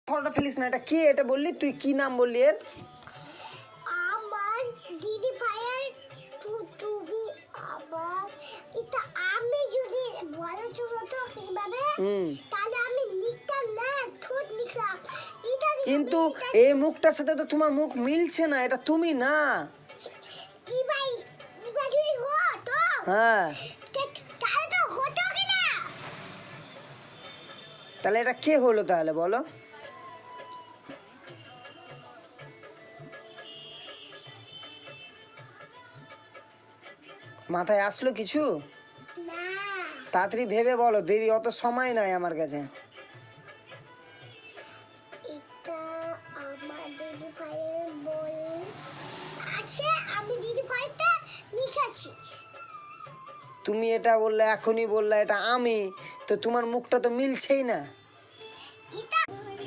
ফটোটা ফেলিস না। এটা কে? এটা বললি তুই কি নাম বললি এর? আমার দিদি ভাইয়ের তুমি আবার এটা আমি যদি বলো তো কিভাবে তাহলে আমি লিখতাম না, ঠোঁট লিখলাম এটা। কিন্তু এই মুখটার সাথে তো তোমার মুখ মিলছে না, এটা তুমি না। ই ভাই হতো। হ্যাঁ, তাহলে তো হতো কি না? তাহলে এটা কে হলো তাহলে বলো? মাথায় আসলো কিছু? না, তাড়াতাড়ি ভেবে বলো, দেরি অত সময় নাই আমার কাছে। এটা আমার দিদি ভাইয়ের বই আছে, আমি দিদি ভাইটা লিখেছি। তুমি এটা বললে, এখনই বললে এটা আমি, তো তোমার মুখটা তো মিলছেই না।